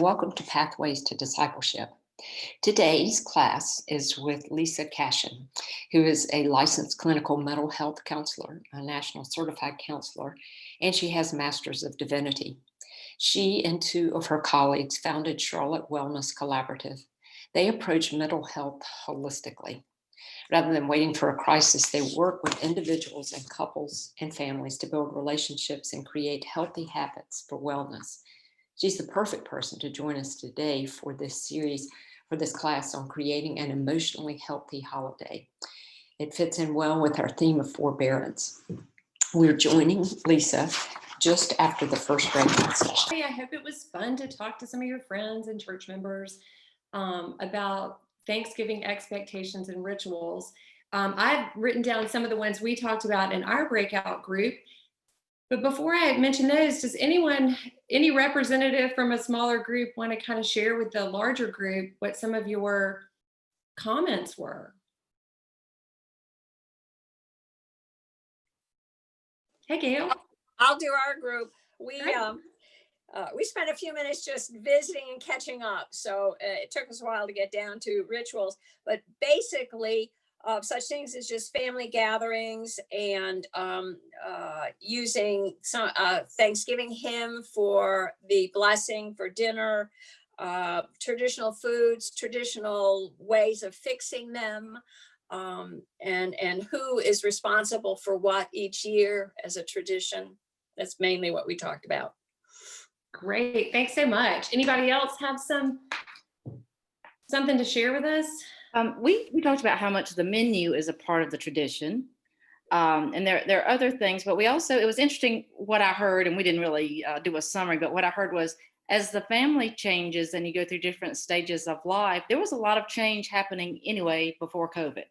welcome to Pathways to Discipleship. Today's class is with Lisa Cashion, who is a licensed clinical mental health counselor, a national certified counselor, and she has Masters of Divinity. She and two of her colleagues founded Charlotte Wellness Collaborative. They approach mental health holistically. Rather than waiting for a crisis, they work with individuals and couples and families to build relationships and create healthy habits for wellness. She's the perfect person to join us today for this series, for this class on creating an emotionally healthy holiday. It fits in well with our theme of forbearance. We're joining Lisa just after the first breakout session. Hey, I hope it was fun to talk to some of your friends and church members about Thanksgiving expectations and rituals. I've written down some of the ones we talked about in our breakout group. But before I mention those, does any representative from a smaller group want to kind of share with the larger group what some of your comments were? Hey, Gail. I'll do our group. Right. We spent a few minutes just visiting and catching up. So it took us a while to get down to rituals, but basically such things as just family gatherings and using some Thanksgiving hymn for the blessing for dinner, traditional foods, traditional ways of fixing them, and who is responsible for what each year as a tradition. That's mainly what we talked about. Great. Thanks so much. Anybody else have something to share with us? We talked about how much the menu is a part of the tradition. And there are other things, but it was interesting what I heard, and we didn't really do a summary, but what I heard was as the family changes and you go through different stages of life, there was a lot of change happening anyway before COVID.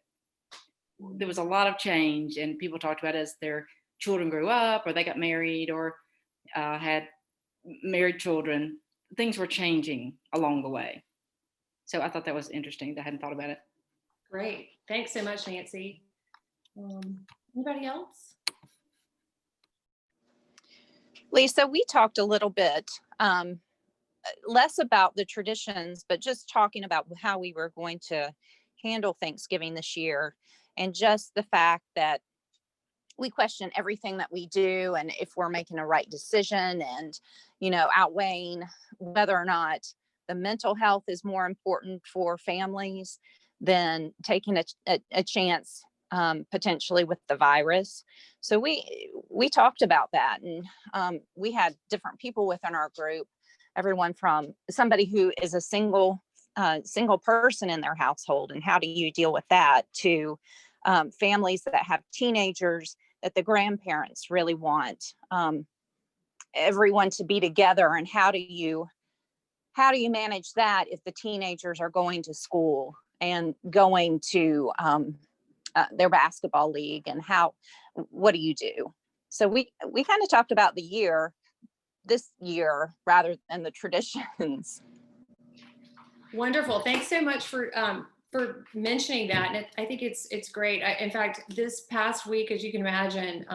There was a lot of change, and people talked about as their children grew up or they got married or had married children, things were changing along the way. So I thought that was interesting. I hadn't thought about it. Great. Thanks so much, Nancy. Anybody else? Lisa, we talked a little bit less about the traditions, but just talking about how we were going to handle Thanksgiving this year, and just the fact that we question everything that we do and if we're making a right decision, and outweighing whether or not the mental health is more important for families than taking a chance potentially with the virus. So we talked about that, and we had different people within our group, everyone from somebody who is a single person in their household, and how do you deal with that, to families that have teenagers that the grandparents really want everyone to be together, and how do you manage that if the teenagers are going to school and going to their basketball league, and what do you do? So we kind of talked about this year rather than the traditions. Wonderful. Thanks so much for mentioning that. And I think it's great. In fact, this past week, as you can imagine,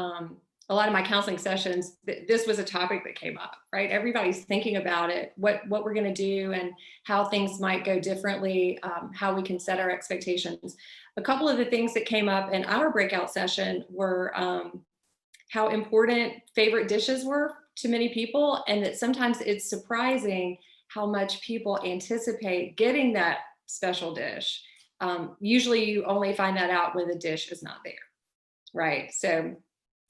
a lot of my counseling sessions, this was a topic that came up, right? Everybody's thinking about it, what we're going to do and how things might go differently, how we can set our expectations. A couple of the things that came up in our breakout session were how important favorite dishes were to many people, and that sometimes it's surprising how much people anticipate getting that special dish. Usually you only find that out when the dish is not there, right? So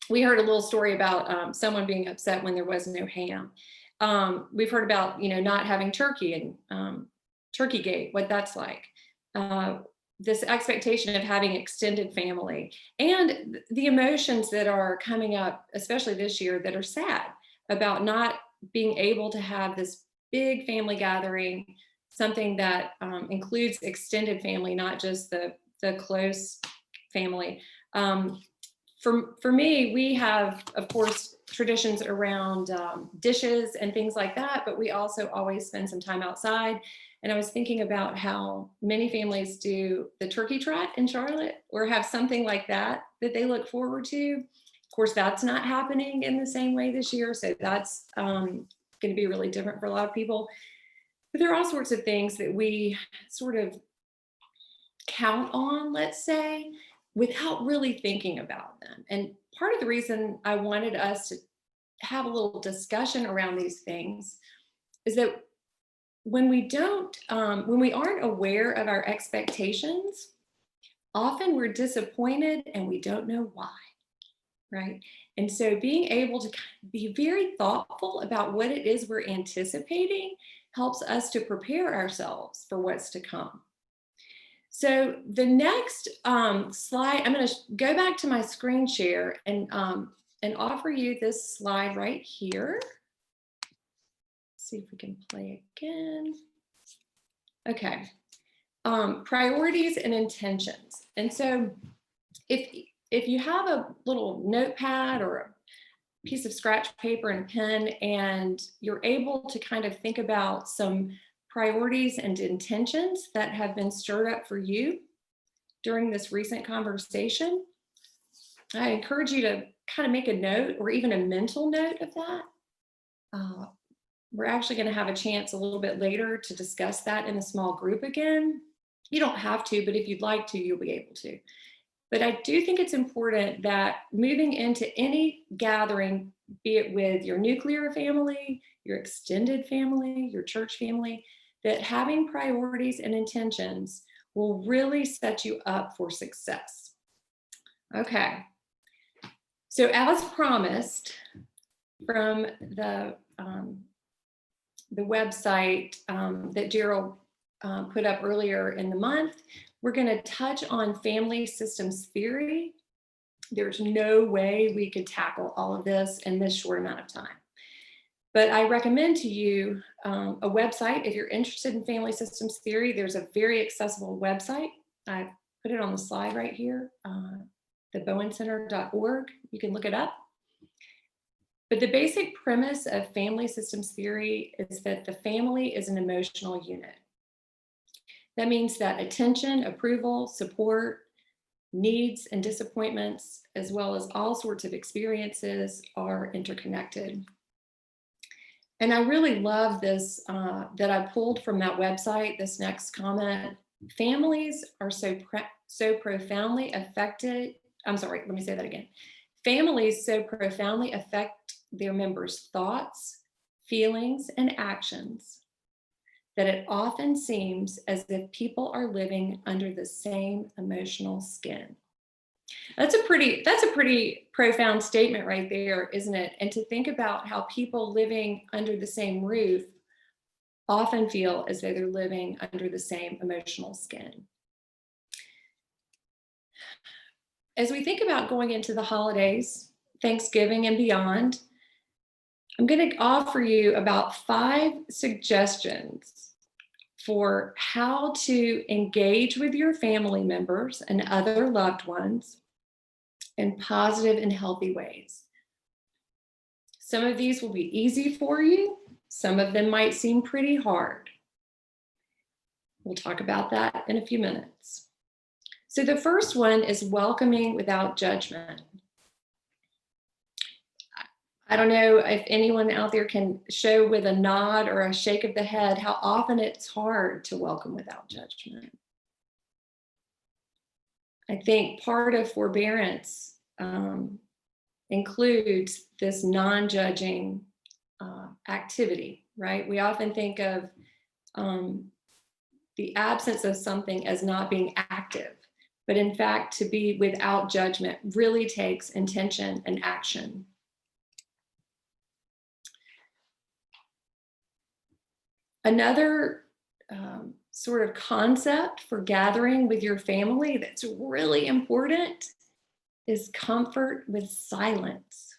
we heard a little story about someone being upset when there was no ham. We've heard about, not having turkey and Turkeygate, what that's like. This expectation of having extended family, and the emotions that are coming up, especially this year, that are sad about not being able to have this big family gathering, something that includes extended family, not just the close family. For me, we have, of course, traditions around dishes and things like that, but we also always spend some time outside. And I was thinking about how many families do the turkey trot in Charlotte, or have something like that they look forward to. Of course, that's not happening in the same way this year. So that's going to be really different for a lot of people. But there are all sorts of things that we sort of count on, let's say, without really thinking about them. And part of the reason I wanted us to have a little discussion around these things is that when we aren't aware of our expectations, often we're disappointed and we don't know why, right? And so being able to be very thoughtful about what it is we're anticipating helps us to prepare ourselves for what's to come. So the next slide, I'm going to go back to my screen share and offer you this slide right here. See if we can play again. Okay. Priorities and intentions. And so if you have a little notepad or a piece of scratch paper and a pen, and you're able to kind of think about some priorities and intentions that have been stirred up for you during this recent conversation, I encourage you to kind of make a note or even a mental note of that. We're actually going to have a chance a little bit later to discuss that in a small group again. You don't have to, but if you'd like to, you'll be able to. But I do think it's important that moving into any gathering, be it with your nuclear family, your extended family, your church family, that having priorities and intentions will really set you up for success. Okay. So as promised from the website that Gerald put up earlier in the month, we're going to touch on family systems theory. There's no way we could tackle all of this in this short amount of time. But I recommend to you a website if you're interested in family systems theory. There's a very accessible website. I put it on the slide right here, thebowencenter.org. You can look it up. But the basic premise of family systems theory is that the family is an emotional unit. That means that attention, approval, support, needs, and disappointments, as well as all sorts of experiences, are interconnected. And I really love this that I pulled from that website, this next comment. Families are so profoundly affected. I'm sorry, let me say that again. Families so profoundly affect their members' thoughts, feelings, and actions that it often seems as if people are living under the same emotional skin. That's a pretty profound statement right there, isn't it? And to think about how people living under the same roof often feel as though they're living under the same emotional skin. As we think about going into the holidays, Thanksgiving and beyond, I'm going to offer you about 5 suggestions for how to engage with your family members and other loved ones in positive and healthy ways. Some of these will be easy for you. Some of them might seem pretty hard. We'll talk about that in a few minutes. So the first one is welcoming without judgment. I don't know if anyone out there can show with a nod or a shake of the head how often it's hard to welcome without judgment. I think part of forbearance includes this non-judging activity, right? We often think of the absence of something as not being active, but in fact, to be without judgment really takes intention and action. Another sort of concept for gathering with your family that's really important is comfort with silence.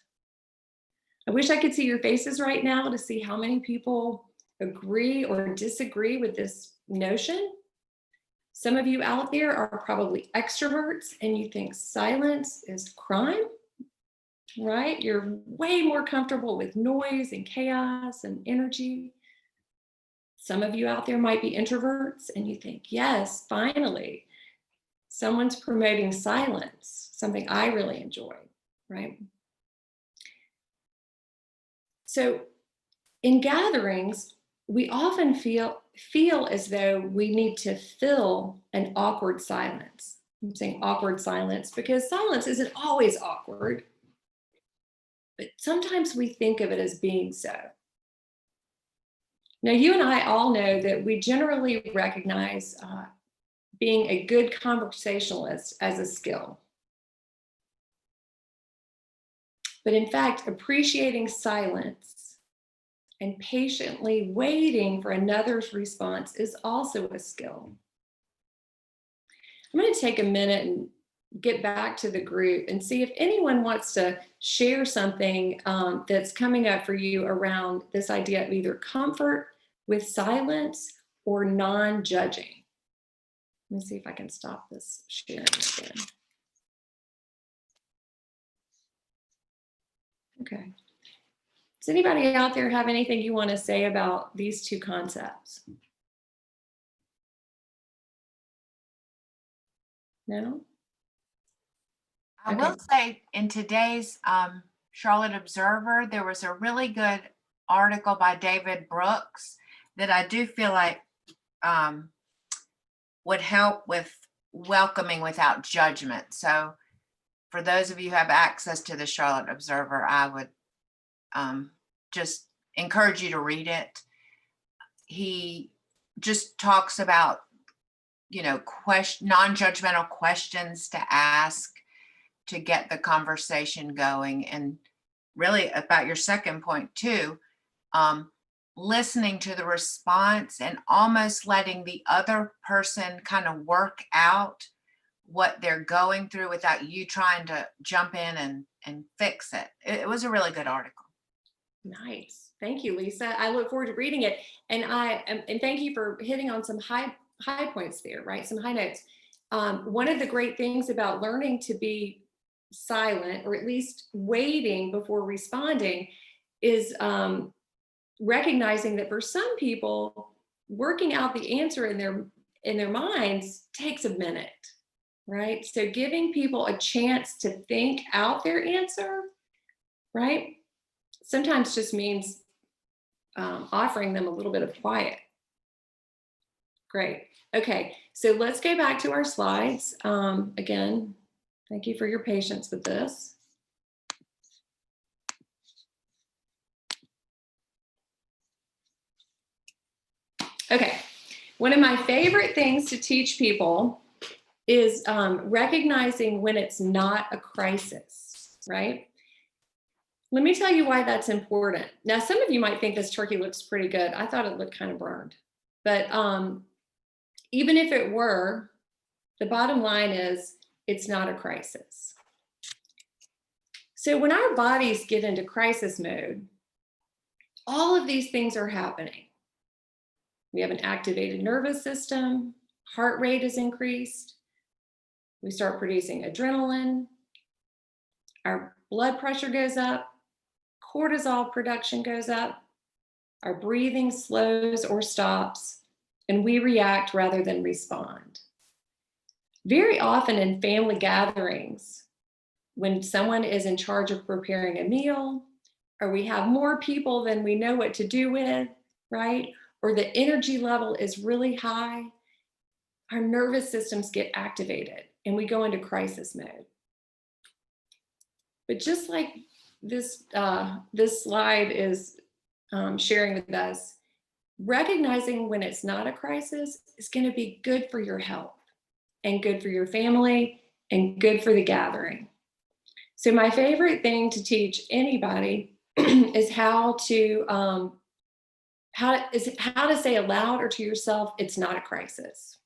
I wish I could see your faces right now to see how many people agree or disagree with this notion. Some of you out there are probably extroverts and you think silence is crime, right? You're way more comfortable with noise and chaos and energy. Some of you out there might be introverts and you think, yes, finally, someone's promoting silence, something I really enjoy, right? So in gatherings, we often feel as though we need to fill an awkward silence. I'm saying awkward silence because silence isn't always awkward, but sometimes we think of it as being so. Now, you and I all know that we generally recognize being a good conversationalist as a skill. But in fact, appreciating silence and patiently waiting for another's response is also a skill. I'm going to take a minute and get back to the group and see if anyone wants to share something that's coming up for you around this idea of either comfort with silence or non-judging. Let me see if I can stop this sharing again. Okay. Does anybody out there have anything you want to say about these two concepts? No? I will say in today's Charlotte Observer, there was a really good article by David Brooks that I do feel like would help with welcoming without judgment. So for those of you who have access to the Charlotte Observer, I would just encourage you to read it. He just talks about, non-judgmental questions to ask to get the conversation going. And really about your second point too, listening to the response and almost letting the other person kind of work out what they're going through without you trying to jump in and fix it. It was a really good article. Nice. Thank you, Lisa. I look forward to reading it. And thank you for hitting on some high points there, right? Some high notes. One of the great things about learning to be silent, or at least waiting before responding, is recognizing that for some people, working out the answer in their minds takes a minute, right? So giving people a chance to think out their answer, right, sometimes just means offering them a little bit of quiet. Great. Okay, so let's go back to our slides. Again, thank you for your patience with this. Okay, one of my favorite things to teach people is recognizing when it's not a crisis, right? Let me tell you why that's important. Now, some of you might think this turkey looks pretty good. I thought it looked kind of burned. But even if it were, the bottom line is it's not a crisis. So when our bodies get into crisis mode, all of these things are happening. We have an activated nervous system, heart rate is increased, we start producing adrenaline, our blood pressure goes up, cortisol production goes up, our breathing slows or stops, and we react rather than respond. Very often in family gatherings, when someone is in charge of preparing a meal, or we have more people than we know what to do with, right? Or the energy level is really high, our nervous systems get activated and we go into crisis mode. But just like this slide is sharing with us, recognizing when it's not a crisis is going to be good for your health and good for your family and good for the gathering. So my favorite thing to teach anybody is how to say aloud or to yourself, it's not a crisis.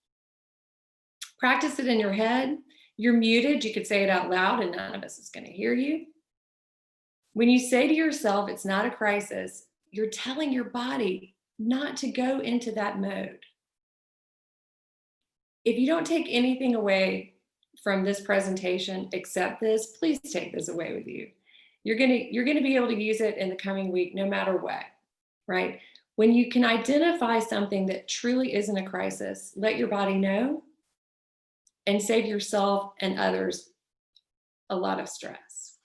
Practice it in your head. You're muted. You could say it out loud and none of us is going to hear you. When you say to yourself, it's not a crisis, you're telling your body not to go into that mode. If you don't take anything away from this presentation except this, please take this away with you. You're gonna be able to use it in the coming week, no matter what, right? When you can identify something that truly isn't a crisis, let your body know and save yourself and others a lot of stress.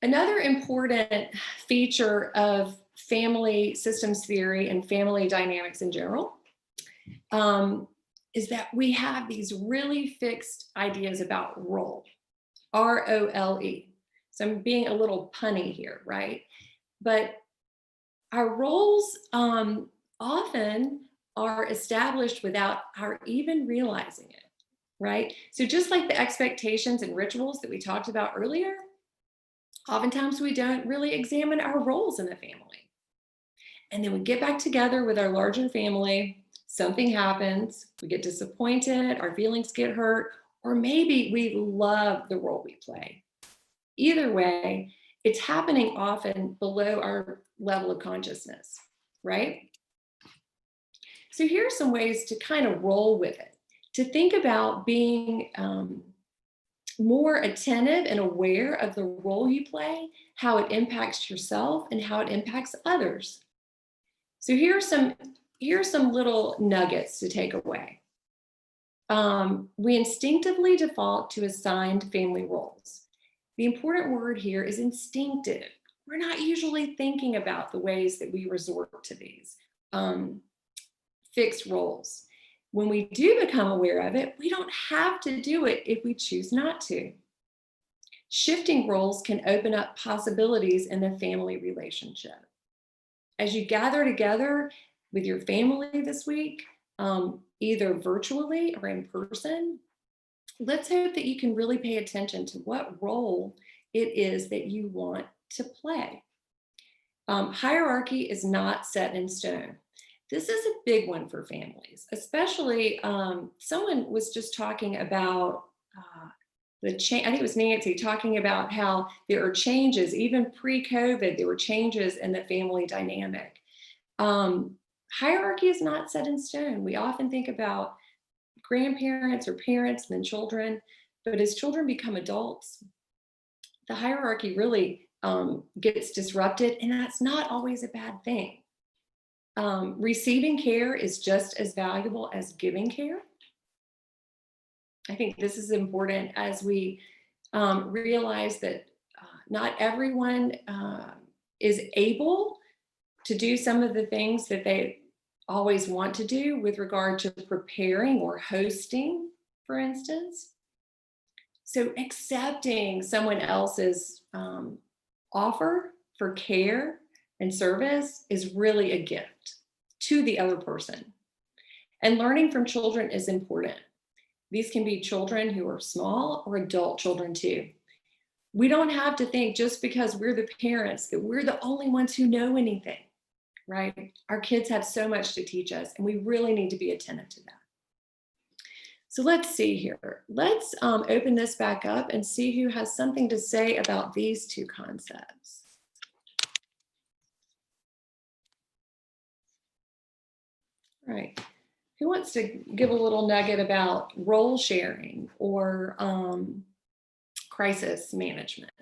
Another important feature of family systems theory and family dynamics in general, is that we have these really fixed ideas about role, ROLE. So I'm being a little punny here, right? But our roles often are established without our even realizing it, right? So just like the expectations and rituals that we talked about earlier, oftentimes we don't really examine our roles in the family. And then we get back together with our larger family, something happens, we get disappointed, our feelings get hurt, or maybe we love the role we play. Either way, it's happening often below our level of consciousness, right? So here are some ways to kind of roll with it, to think about being more attentive and aware of the role you play, how it impacts yourself and how it impacts others. So here are some little nuggets to take away. We instinctively default to assigned family roles. The important word here is instinctive. We're not usually thinking about the ways that we resort to these fixed roles. When we do become aware of it, we don't have to do it if we choose not to. Shifting roles can open up possibilities in the family relationship. As you gather together with your family this week, either virtually or in person, let's hope that you can really pay attention to what role it is that you want to play. Hierarchy is not set in stone. This is a big one for families, especially someone was just talking about I think it was Nancy talking about how there are changes, even pre-COVID, there were changes in the family dynamic. Hierarchy is not set in stone. We often think about grandparents or parents and then children, but as children become adults, the hierarchy really gets disrupted, and that's not always a bad thing. Receiving care is just as valuable as giving care. I think this is important as we realize that not everyone is able to do some of the things that they always want to do with regard to preparing or hosting, for instance. So accepting someone else's offer for care and service is really a gift to the other person. And learning from children is important. These can be children who are small or adult children too. We don't have to think just because we're the parents that we're the only ones who know anything, right? Our kids have so much to teach us, and we really need to be attentive to that. So let's see here. Let's open this back up and see who has something to say about these two concepts. All right. Who wants to give a little nugget about role sharing or crisis management?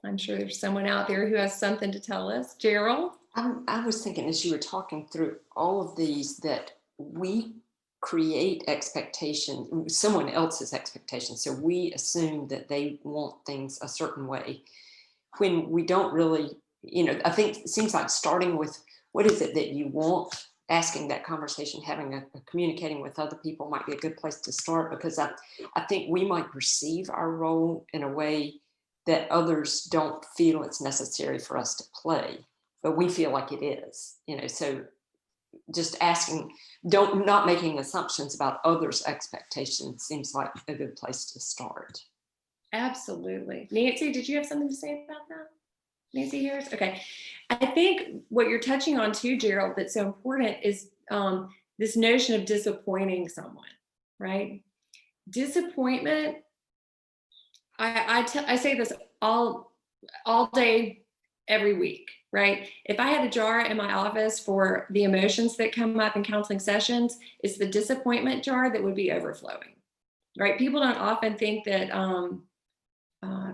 I'm sure there's someone out there who has something to tell us. Gerald? I was thinking as you were talking through all of these that we create expectation, someone else's expectation. So we assume that they want things a certain way when we don't really, I think it seems like starting with what is it that you want, asking that conversation, having a communicating with other people might be a good place to start, because I think we might perceive our role in a way that others don't feel it's necessary for us to play, but we feel like it is, so just asking, not making assumptions about others' expectations seems like a good place to start. Absolutely. Nancy, did you have something to say about that? Nancy Harris? Okay. I think what you're touching on too, Gerald, that's so important is this notion of disappointing someone, right? Disappointment, I say this all day, every week, right? If I had a jar in my office for the emotions that come up in counseling sessions, it's the disappointment jar that would be overflowing, right? People don't often think that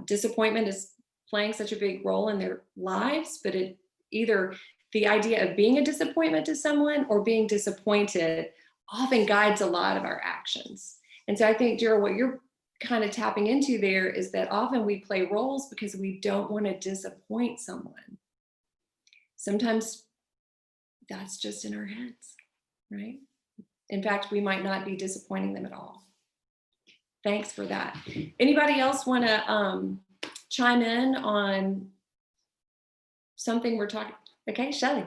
disappointment is playing such a big role in their lives, but it either the idea of being a disappointment to someone or being disappointed often guides a lot of our actions. And so I think, Gerald, what you're kind of tapping into there is that often we play roles because we don't want to disappoint someone. Sometimes that's just in our heads, right? In fact, we might not be disappointing them at all. Thanks for that. Anybody else want to chime in on something we're talking? Okay, Shelley.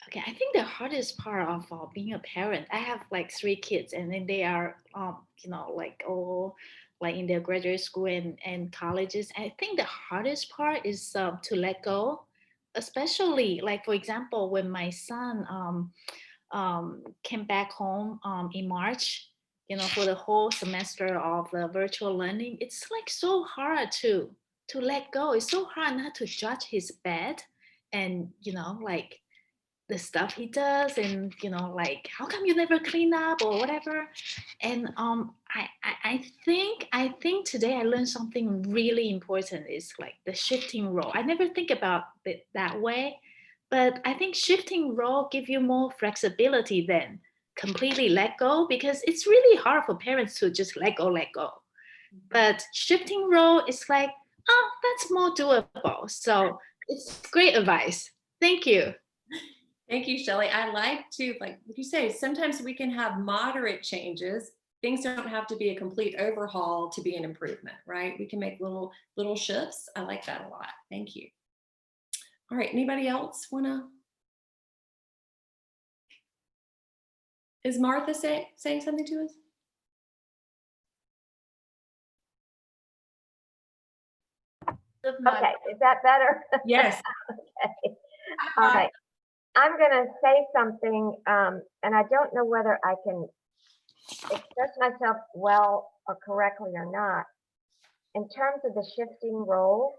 Okay, I think the hardest part of being a parent, I have like 3 kids, and then they are, like all like in their graduate school and colleges. I think the hardest part is to let go, especially like, for example, when my son came back home in March, for the whole semester of the virtual learning. It's like so hard to let go. It's so hard not to judge his bed and, like the stuff he does, and like, how come you never clean up or whatever. And I think today I learned something really important. Is like the shifting role. I never think about it that way, but I think shifting role give you more flexibility than completely let go, because it's really hard for parents to just let go. But shifting role is like, oh, that's more doable. So it's great advice. Thank you. Thank you, Shelley. I like to, like you say, sometimes we can have moderate changes. Things don't have to be a complete overhaul to be an improvement, right? We can make little shifts. I like that a lot. Thank you. All right, anybody else wanna? Is Martha saying something to us? Okay, is that better? Yes. Okay. All right. I'm going to say something, and I don't know whether I can express myself well or correctly or not. In terms of the shifting role,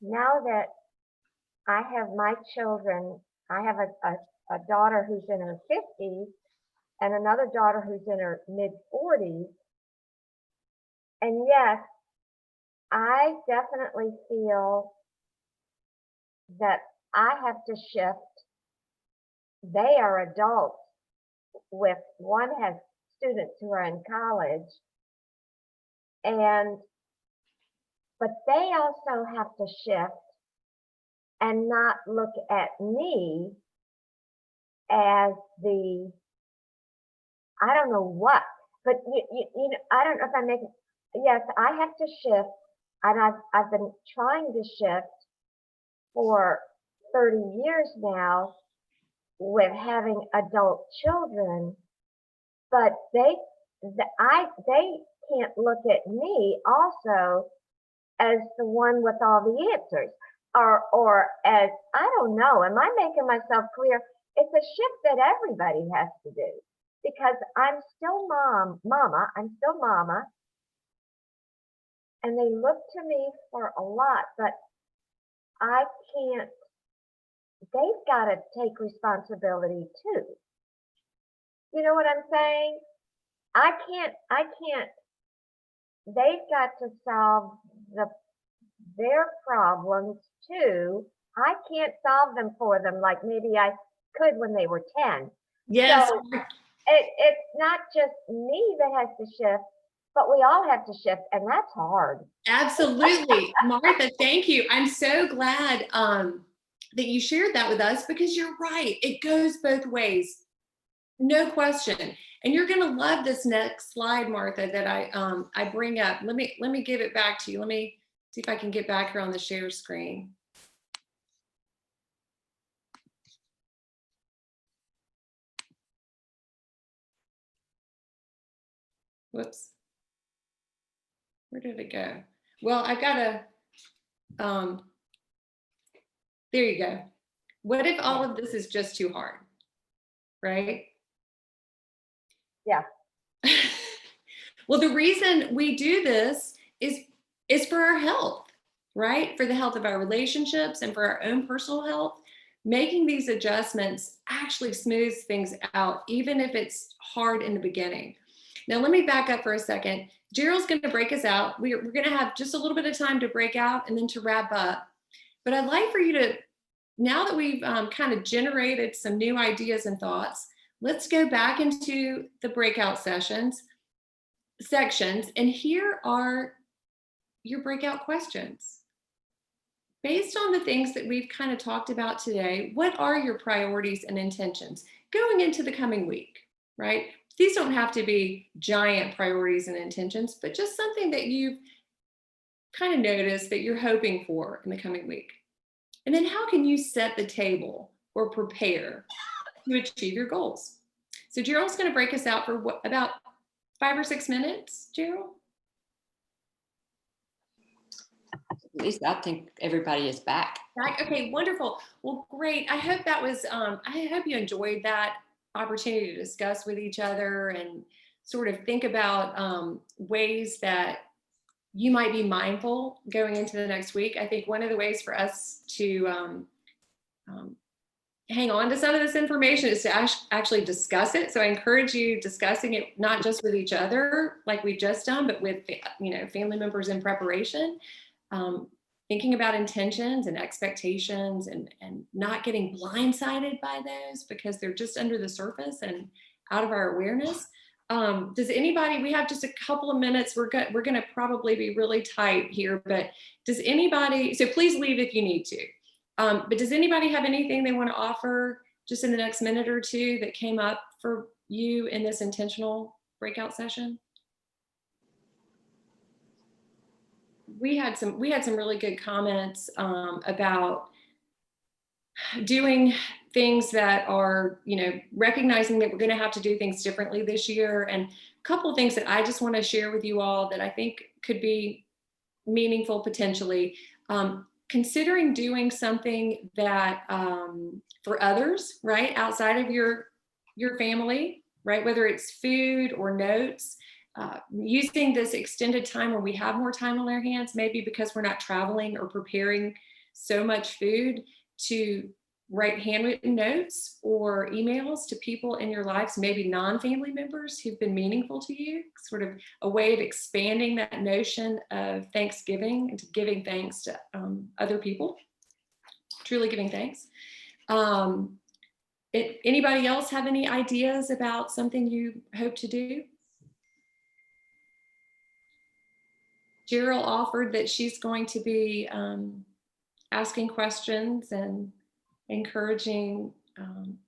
now that I have my children, I have a daughter who's in her 50s and another daughter who's in her mid 40s. And yes, I definitely feel that I have to shift. They are adults. With one has students who are in college, but they also have to shift and not look at me as the, I don't know what, but you know, I don't know if I make, yes, I have to shift, and I've been trying to shift for 30 years now with having adult children, but they can't look at me also as the one with all the answers, or as, I don't know, am I making myself clear? It's a shift that everybody has to do, because I'm still mama, and they look to me for a lot, but I can't, they've got to take responsibility too. You know what I'm saying? I can't, they've got to solve their problems too. I can't solve them for them like maybe I could when they were 10. Yes. So it's not just me that has to shift, but we all have to shift, and that's hard. Absolutely. Martha, thank you. I'm so glad that you shared that with us, because you're right. It goes both ways. No question. And you're going to love this next slide, Martha, that I bring up. Let me give it back to you. Let me see if I can get back here on the share screen. Whoops. Where did it go? Well, I've got to, there you go. What if all of this is just too hard, right? Yeah. Well, the reason we do this is for our health, right? For the health of our relationships and for our own personal health. Making these adjustments actually smooths things out, even if it's hard in the beginning. Now, let me back up for a second. Gerald's going to break us out. We're going to have just a little bit of time to break out and then to wrap up. But I'd like for you to, now that we've kind of generated some new ideas and thoughts, let's go back into the breakout sections, and here are your breakout questions. Based on the things that we've kind of talked about today, what are your priorities and intentions going into the coming week, right? These don't have to be giant priorities and intentions, but just something that you've kind of noticed that you're hoping for in the coming week. And then how can you set the table or prepare to achieve your goals? So Gerald's going to break us out for about 5 or 6 minutes, Gerald? At least I think everybody is back. Okay, wonderful. Well, great. I hope that was, I hope you enjoyed that opportunity to discuss with each other and sort of think about ways that you might be mindful going into the next week. I think one of the ways for us to hang on to some of this information is to actually discuss it. So I encourage you discussing it, not just with each other, like we've just done, but with, family members in preparation. Thinking about intentions and expectations and not getting blindsided by those because they're just under the surface and out of our awareness. Does anybody, we have just a couple of minutes, we're going to probably be really tight here, but does anybody, so please leave if you need to, but does anybody have anything they want to offer just in the next minute or two that came up for you in this intentional breakout session? We had some really good comments about doing things that are, recognizing that we're going to have to do things differently this year. And a couple of things that I just want to share with you all that I think could be meaningful potentially. Considering doing something that for others, right, outside of your family, right, whether it's food or notes. Using this extended time where we have more time on our hands, maybe because we're not traveling or preparing so much food, to write handwritten notes or emails to people in your lives, maybe non-family members who've been meaningful to you, sort of a way of expanding that notion of Thanksgiving into giving thanks to other people, truly giving thanks. Anybody else have any ideas about something you hope to do? Gerald offered that she's going to be asking questions and encouraging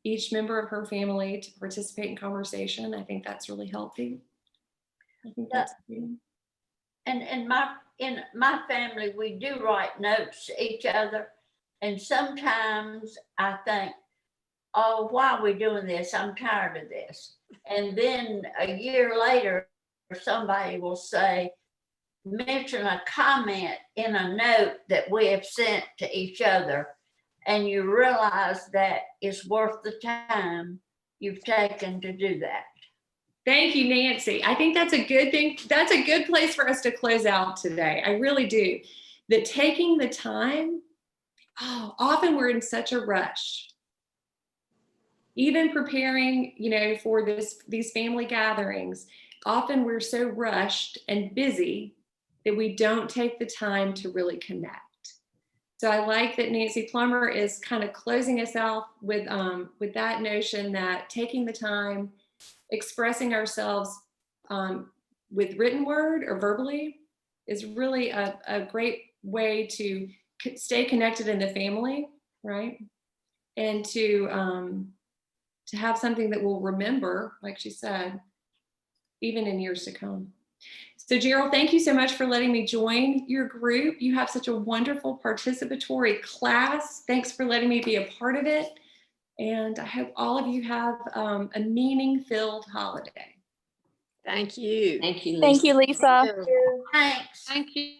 each member of her family to participate in conversation. I think that's really healthy. I think that's good. And in my family, we do write notes to each other. And sometimes I think, oh, why are we doing this? I'm tired of this. And then a year later, somebody will say, mention a comment in a note that we have sent to each other, and you realize that it's worth the time you've taken to do that. Thank you, Nancy. I think that's a good thing. That's a good place for us to close out today. I really do. That taking the time, often we're in such a rush. Even preparing, for these family gatherings, often we're so rushed and busy that we don't take the time to really connect. So I like that Nancy Plummer is kind of closing us out with that notion that taking the time, expressing ourselves with written word or verbally is really a great way to stay connected in the family, right? And to have something that we'll remember, like she said, even in years to come. So Gerald, thank you so much for letting me join your group. You have such a wonderful participatory class. Thanks for letting me be a part of it. And I hope all of you have a meaning-filled holiday. Thank you. Thank you, Lisa. Thank you, Lisa. Thanks. Thank you.